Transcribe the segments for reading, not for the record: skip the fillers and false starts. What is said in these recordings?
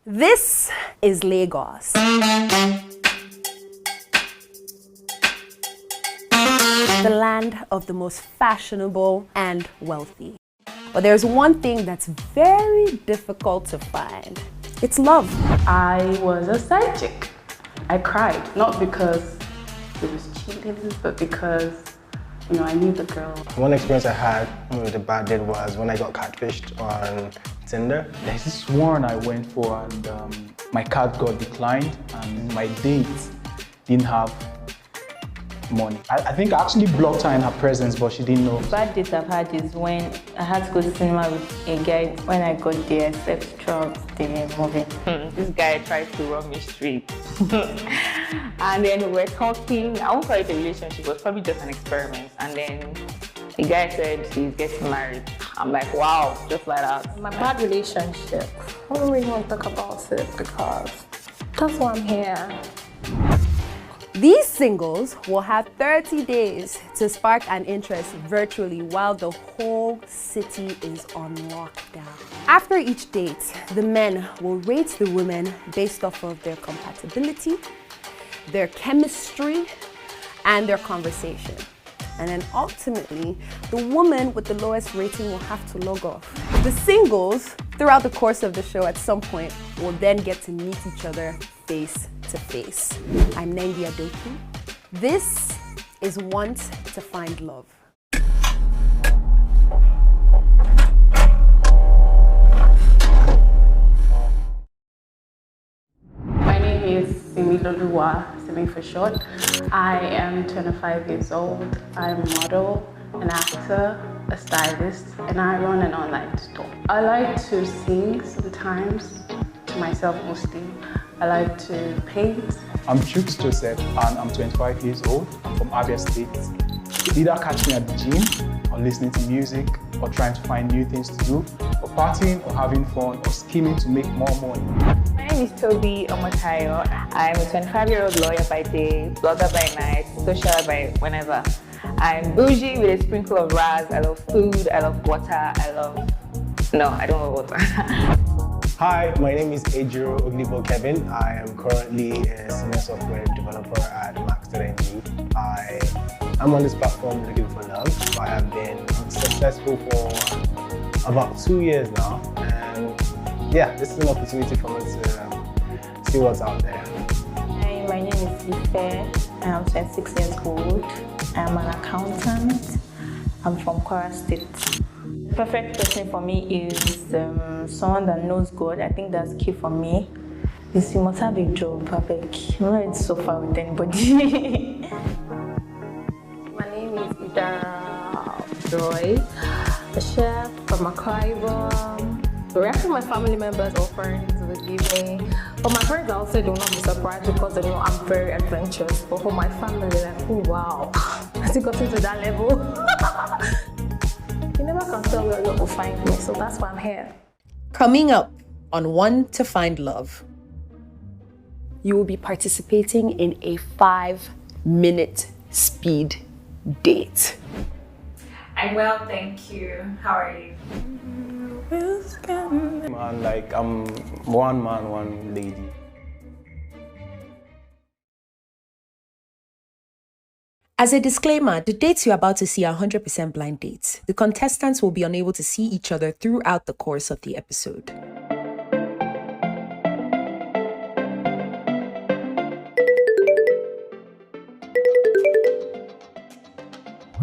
This is Lagos. The land of the most fashionable and wealthy. But there's one thing that's very difficult to find. It's love. I was a side chick. I cried, not because it was cheating, but because, I knew the girl. One experience I had with a bad date was when I got catfished on Tinder. There's this one I went for and my card got declined and my date didn't have money. I think I actually blocked her in her presence, but she didn't know. Bad dates I've had is when I had to go to cinema with a guy. When I got there, sex, drugs, the movie. This guy tried to run me straight. And then we were talking. I won't call it a relationship, it was probably just an experiment. And then the guy said he's getting married. I'm like, wow, just like that. My bad relationship. I don't really want to talk about it because that's why I'm here. These singles will have 30 days to spark an interest virtually while the whole city is on lockdown. After each date, the men will rate the women based off of their compatibility, their chemistry, and their conversation. And then ultimately, the woman with the lowest rating will have to log off. The singles, throughout the course of the show at some point, will then get to meet each other face to face. I'm Nengi Adoku. This is Want to Find Love. My name is Similoluwa, Simi for short. I am 25 years old. I'm a model, an actor, a stylist, and I run an online store. I like to sing sometimes, to myself mostly. I like to paint. I'm Chooks Joseph and I'm 25 years old. I'm from Abia State. You either catch me at the gym or listening to music or trying to find new things to do or partying or having fun or scheming to make more money. My name is Toby Omotayo. I'm a 25-year-old lawyer by day, blogger by night, social by whenever. I'm bougie with a sprinkle of raz. I love food, I love water, No, I don't love water. Hi, my name is Ejiro Oglibo Kevin. I am currently a senior software developer at Max.ng. I am on this platform looking for love. I have been successful for about 2 years now. And yeah, this is an opportunity for me to see what's out there. Hi, my name is Ife. I'm 26 years old. I'm an accountant. I'm from Kwara State. The perfect person for me is someone that knows God. I think that's key for me. Is you must have a job, perfect. You don't need to suffer with anybody. My name is Ida Joy, a chef from Accra. The rest of my family members or friends will give me. But my friends also do not be surprised because they know I'm very adventurous. But for my family, they're like, oh wow, has it gotten to that level? You never can tell where you will find me, so that's why I'm here. Coming up on Want to Find Love, you will be participating in a 5-minute speed date. I'm well, thank you. How are you? Man, like I'm one man, one lady. As a disclaimer, the dates you're about to see are 100% blind dates. The contestants will be unable to see each other throughout the course of the episode.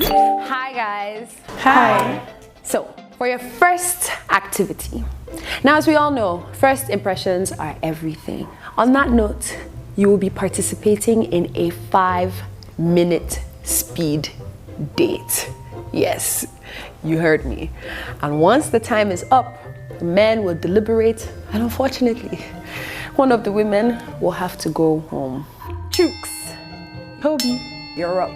Hi guys. Hi. So, for your first activity. Now, as we all know, first impressions are everything. On that note, you will be participating in a 5-minute speed date. Yes, you heard me. And once the time is up, the men will deliberate, and unfortunately, one of the women will have to go home. Chooks, Toby, you're up.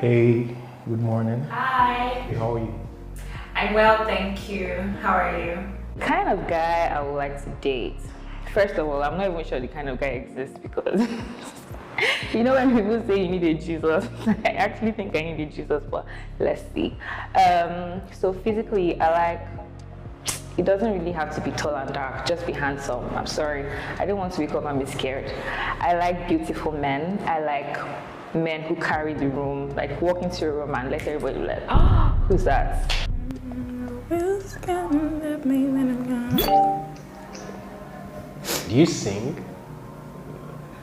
Hey, good morning. Hi. Hey, how are you? I'm well, thank you. How are you? Kind of guy I would like to date. First of all, I'm not even sure the kind of guy exists because You know when people say you need a Jesus, I actually think I need a Jesus, but let's see. So physically, I like, it doesn't really have to be tall and dark, just be handsome. I'm sorry, I don't want to wake up and be scared. I like beautiful men. I like men who carry the room, like walk into a room and let everybody be like, oh, who's that? Do you sing?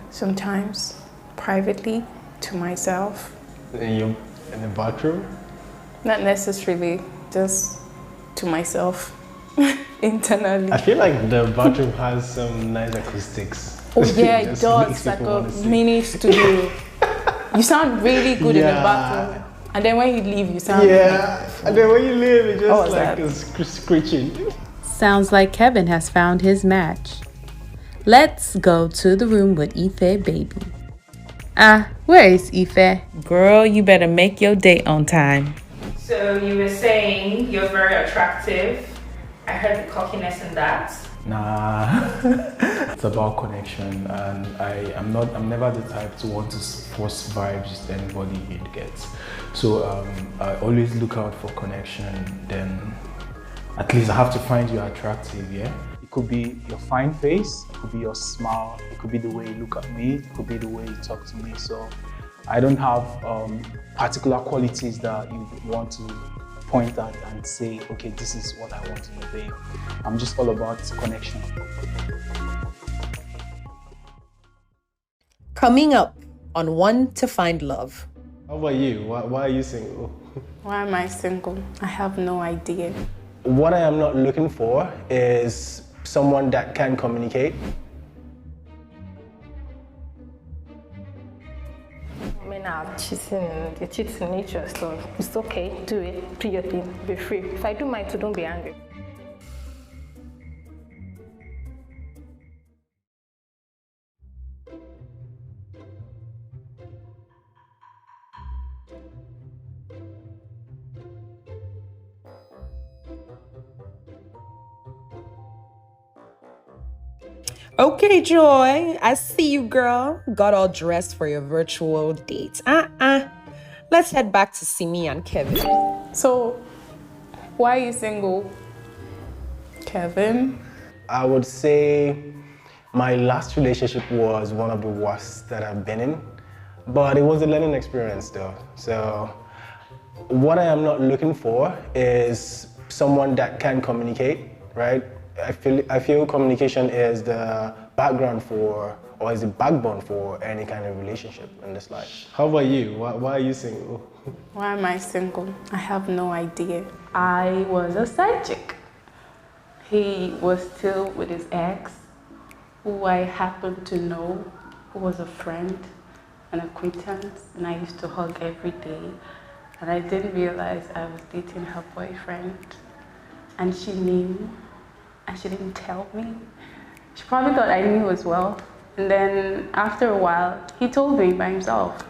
Sometimes, privately, to myself. In the bathroom? Not necessarily, just to myself, internally. I feel like the bathroom has some nice acoustics. Oh yeah, it Just does. makes Like people a wanna sing. mini studio. You sound really good in the Yeah. bathroom. And then when you leave, you sound Yeah, and then when you leave, it's Oh, just what's like that? a screeching. Sounds like Kevin has found his match. Let's go to the room with Ife, baby. Where is Ife? Girl, you better make your date on time. So you were saying you're very attractive. I heard the cockiness in that. Nah, it's about connection, and I'm never the type to want to force vibes with anybody it gets. So I always look out for connection. Then at least I have to find you attractive, yeah. It could be your fine face, it could be your smile, it could be the way you look at me, it could be the way you talk to me. So I don't have particular qualities that you want to point at and say, okay, this is what I want in a babe. I'm just all about connection. Coming up on One to Find Love. How about you? Why are you single? Why am I single? I have no idea. What I am not looking for is someone that can communicate. Men are cheating, they cheat in nature, so it's okay, do it, do your thing, be free. If I do mine too, don't be angry. Okay, Joy, I see you, girl. Got all dressed for your virtual date. Let's head back to Simi and Kevin. So, why are you single, Kevin? I would say my last relationship was one of the worst that I've been in, but it was a learning experience though. So what I am not looking for is someone that can communicate, right? I feel communication is the background for, or is the backbone for any kind of relationship in this life. How about you? Why are you single? Why am I single? I have no idea. I was a side chick. He was still with his ex, who I happened to know, who was a friend, an acquaintance, and I used to hug every day. And I didn't realize I was dating her boyfriend. And she knew, and she didn't tell me. She probably thought I knew as well. And then after a while, he told me by himself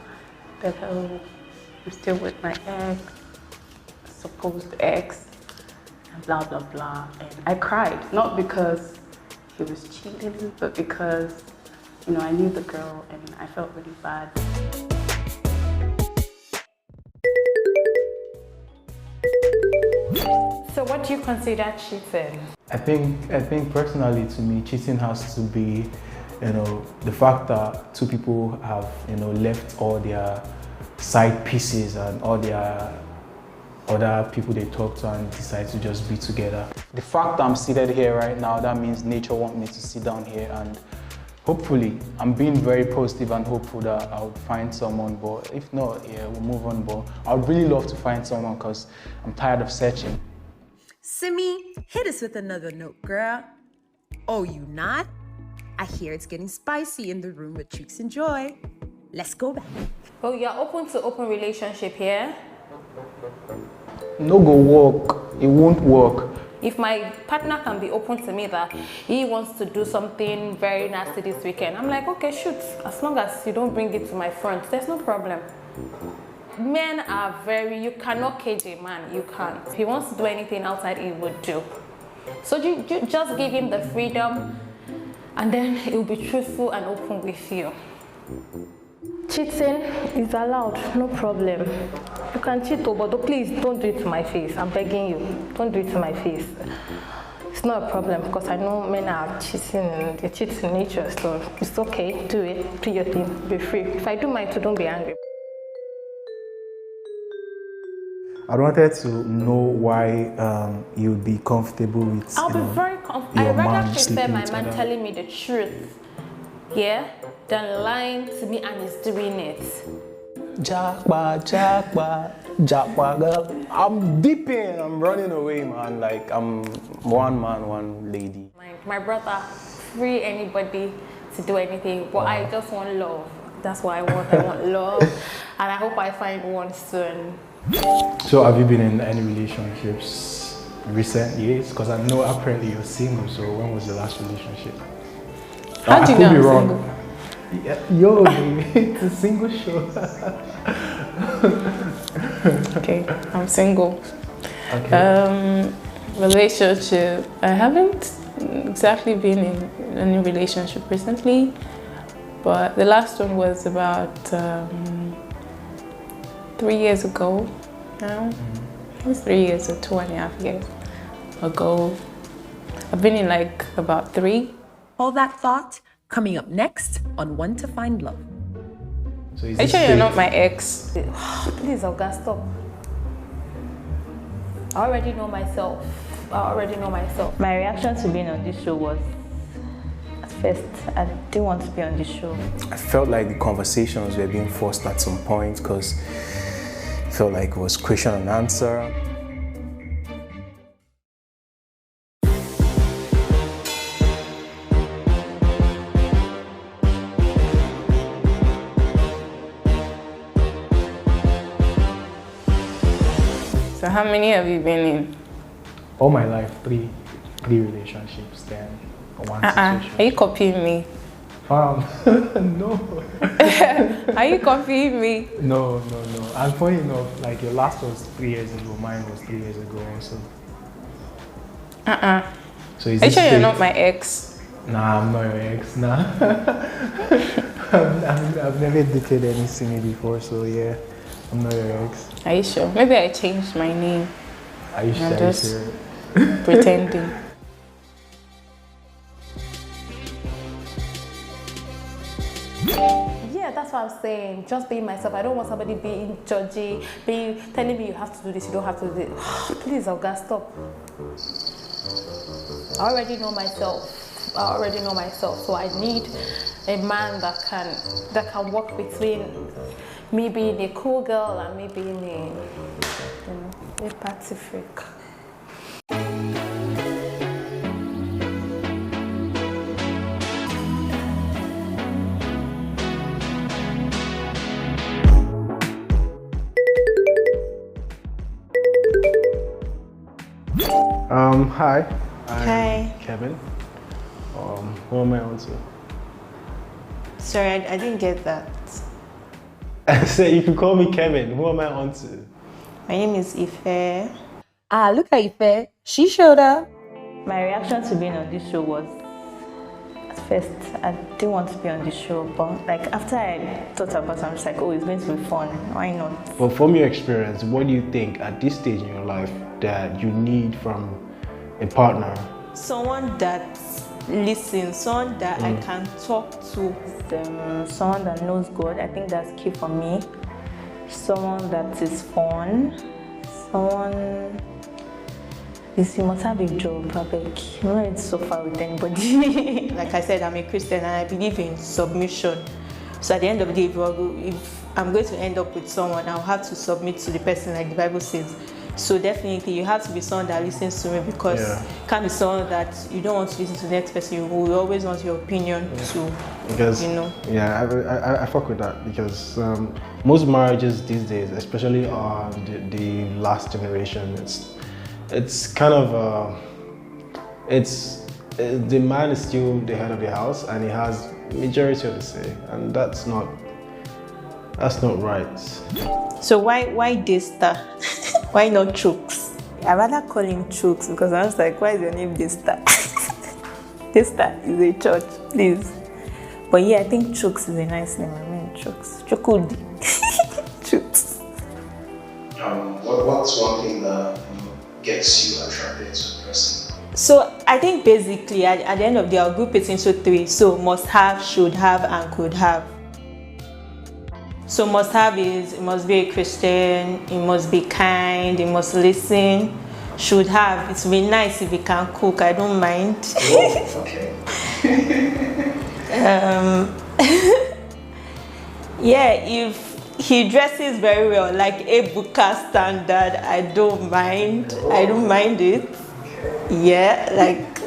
that, oh, I'm still with my ex, supposed ex, and blah, blah, blah. And I cried, not because he was cheating, but because, you know, I knew the girl and I felt really bad. So what do you consider cheating? I think personally to me, cheating has to be, you know, the fact that two people have, you know, left all their side pieces and all their other people they talk to and decide to just be together. The fact that I'm seated here right now, that means nature wants me to sit down here, and hopefully I'm being very positive and hopeful that I would find someone, but if not, yeah, we'll move on. But I would really love to find someone because I'm tired of searching. Simi, hit us with another note, girl. Oh, you not? I hear it's getting spicy in the room with Cheeks and Joy. Let's go back. Oh, you're open to open relationship here? No go work, it won't work. If my partner can be open to me that he wants to do something very nasty this weekend, I'm like, okay, shoot. As long as you don't bring it to my front, there's no problem. Men are you cannot cage a man, you can't. If he wants to do anything outside, he would do. So you just give him the freedom, and then he'll be truthful and open with you. Cheating is allowed, no problem. You can cheat, but please don't do it to my face. I'm begging you, don't do it to my face. It's not a problem because I know men are cheating, they're cheating nature, so it's okay, do it, do your thing, be free. If I do mine too, don't be angry. I wanted to know why you'd be comfortable with. I'll be very comfortable. I rather prefer my man telling me the truth, yeah, than lying to me and he's doing it. Jackpot, girl. I'm dipping, I'm running away, man. Like, I'm one man, one lady. My brother, free anybody to do anything, but I just want love. That's what I want. I want love, and I hope I find one soon. So have you been in any relationships recent years? Because I know apparently you're single, so when was the last relationship? How do you know I'm single? Yeah, yo, baby, it's a single show. Okay, I'm single. Okay. Relationship. I haven't exactly been in any relationship recently, but the last one was about 3 years ago now. It was 3 years or 2.5 years ago. I've been in like about 3. All that thought coming up next on One to Find Love. So is Are you this sure you're fake? not my ex? Please, Olga, stop. I already know myself. My reaction to being on this show was, at first, I didn't want to be on this show. I felt like the conversations were being forced at some point because it felt like it was question and answer. So how many have you been in? All my life, three relationships, then one situation. Are you copying me? No. Are you copying me? No. And funny enough, like your last was 3 years ago, mine was 3 years ago also. So is Are you this sure you're fake? not my ex? Nah, I'm not your ex, nah. I've never dated any single before, so yeah, I'm not your ex. Are you sure? Maybe I changed my name. Are you I'm sure? just pretending. Yeah, that's what I'm saying. Just being myself. I don't want somebody being judgy, telling me you have to do this, you don't have to do this. Please, Olga, stop. I already know myself. So I need a man that can work between me being a cool girl and me being a party freak. Hi. Hi. Kevin. Who am I on to? Sorry, I didn't get that. I said you can call me Kevin. Who am I on to? My name is Ife. Look at Ife. She showed up. My reaction to being on this show was, at first, I didn't want to be on this show, but like after I thought about it, I'm just like, oh, it's going to be fun. Why not? But from your experience, what do you think at this stage in your life that you need from a partner? Someone that listens, someone that I can talk to. Someone that knows God. I think that's key for me. Someone that is fun. Someone. You must have a job, I'm not ready to suffer with anybody. Like I said, I'm a Christian and I believe in submission. So at the end of the day, if I'm going to end up with someone, I'll have to submit to the person like the Bible says. So definitely you have to be someone that listens to me, because you can't be someone that you don't want to listen to the next person. You will always want your opinion to, because, Yeah, I fuck with that, because most marriages these days, especially the last generation, it's kind of the man is still the head of the house and he has majority of the say, and that's not right. So why Desta? Why not Chooks? I rather call him Chooks, because I was like, why is your name Desta? Desta is a church, please. But yeah, I think Chooks is a nice name. I mean, Chooks. Chukudi. Chooks. What's one thing that gets you attracted to a person? So I think basically at the end of the day, I'll group it into 3. So must have, should have, and could have. So must have is it must be a Christian, it must be kind, it must listen. Should have, it's really nice if he can cook, I don't mind. Oh, okay. Yeah, if he dresses very well, like a Buka standard, I don't mind. I don't mind it. Yeah, like.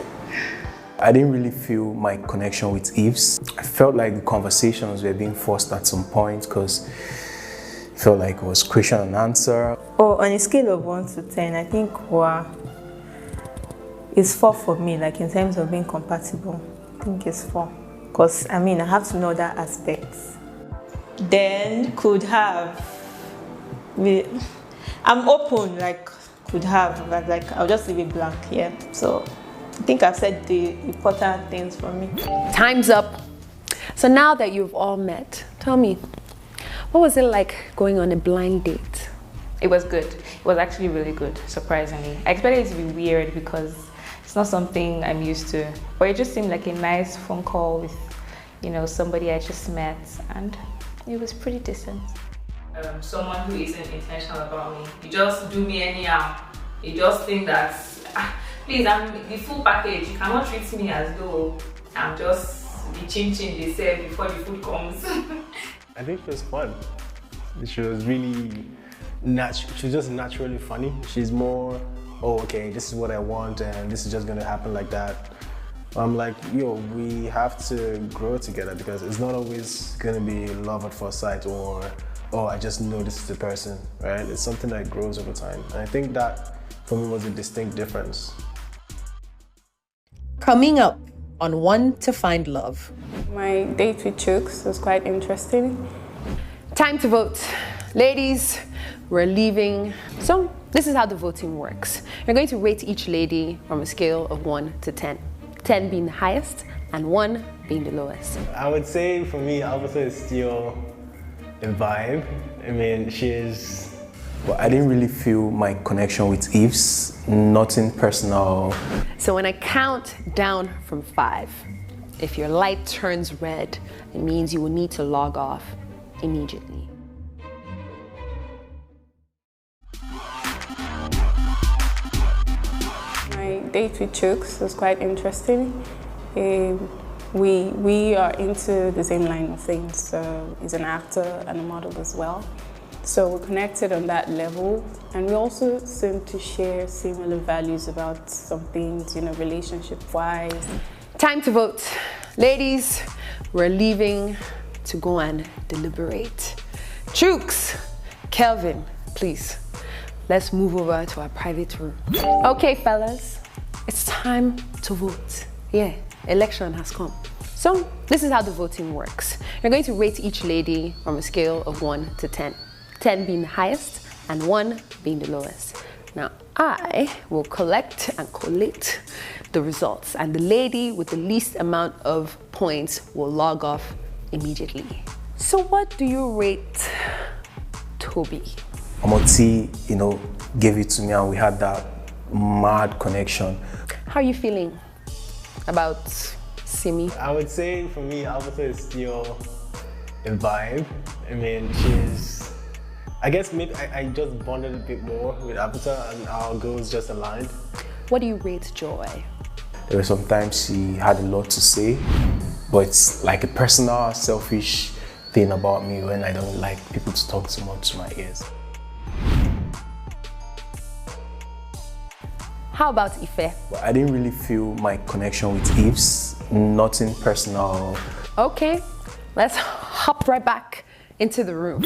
I didn't really feel my connection with Eves. I felt like the conversations were being forced at some point because it felt like it was question and answer. Oh, on a scale of 1 to 10, I think it's 4 for me, like in terms of being compatible. I think it's 4. Because, I mean, I have to know that aspect. Then, could have. I'm open, like, could have, but like, I'll just leave it blank, yeah. So, I think I've said the important things for me. Time's up. So now that you've all met, tell me, what was it like going on a blind date? It was good. It was actually really good, surprisingly. I expected it to be weird because it's not something I'm used to. But it just seemed like a nice phone call with, somebody I just met, and it was pretty decent. Someone who isn't intentional about me. You just do me anyhow. You just think that, please, I'm the full package. You cannot treat me as though I'm just the chin-chin they say before the food comes. I think she was fun. She was really she was just naturally funny. She's more, oh, okay, this is what I want and this is just gonna happen like that. I'm like, we have to grow together because it's not always gonna be love at first sight or, oh, I just know this is the person, right? It's something that grows over time. And I think that for me was a distinct difference. Coming up on One to Find Love. My date with Chooks was quite interesting. Time to vote. Ladies, we're leaving. So this is how the voting works. You're going to rate each lady from a scale of 1 to 10. 10 being the highest and 1 being the lowest. I would say for me, Alberta is still a vibe. I mean, Well, I didn't really feel my connection with Eves, nothing personal. So when I count down from 5, if your light turns red, it means you will need to log off immediately. My date with Chooks was quite interesting. We are into the same line of things. So he's an actor and a model as well. So we're connected on that level, and we also seem to share similar values about some things, relationship-wise. Time to vote. Ladies, we're leaving to go and deliberate. Chooks, Kelvin, please, let's move over to our private room. Okay, fellas, it's time to vote. Yeah, election has come. So this is how the voting works. You're going to rate each lady from a scale of 1 to 10. 10 being the highest and 1 being the lowest. Now, I will collect and collate the results, and the lady with the least amount of points will log off immediately. So what do you rate Toby? Omoti, gave it to me and we had that mad connection. How are you feeling about Simi? I would say for me, Alberta is still a vibe. I mean, I guess maybe I just bonded a bit more with Alberta and our goals just aligned. What do you rate Joy? There were some times she had a lot to say, but it's like a personal, selfish thing about me when I don't like people to talk too much to my ears. How about Ife? But I didn't really feel my connection with Eves, nothing personal. Okay, let's hop right back into the room.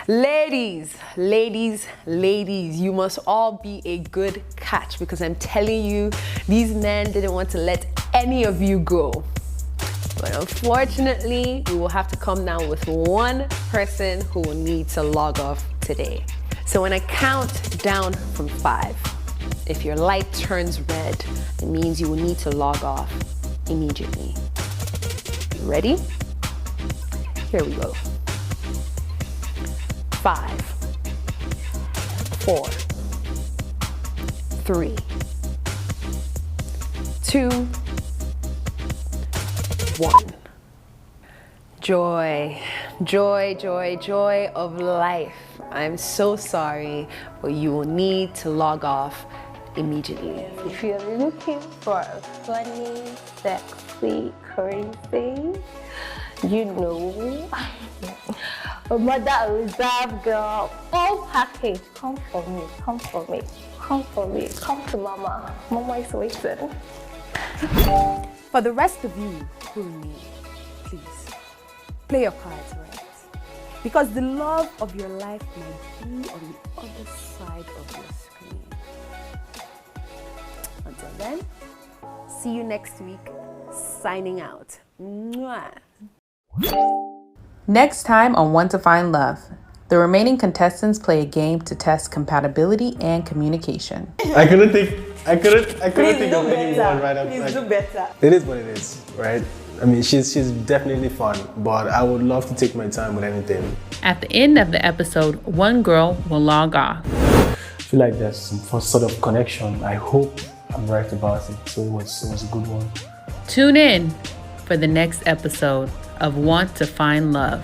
Ladies, you must all be a good catch because I'm telling you, these men didn't want to let any of you go. But unfortunately, we will have to come down with one person who will need to log off today. So when I count down from 5, if your light turns red, it means you will need to log off immediately. Ready? Here we go. 5, 4, 3, 2, 1. Joy, joy, joy, joy of life. I'm so sorry, but you will need to log off immediately. If you're looking for a funny, sexy, crazy, you know, a mother reserve girl, all package, come for me, come for me, come for me, come to mama. Mama is waiting. For the rest of you who remain, please play your cards right. Because the love of your life might be on the other side of your screen. Until then, see you next week. Signing out. Mwah. Next time on Want to Find Love, the remaining contestants play a game to test compatibility and communication. I couldn't think of anyone right up. Please do better. It is what it is, right? I mean, she's definitely fun, but I would love to take my time with anything. At the end of the episode, one girl will log off. I feel like there's some sort of connection. I hope I'm right about it. So it was a good one. Tune in for the next episode of Want to Find Love.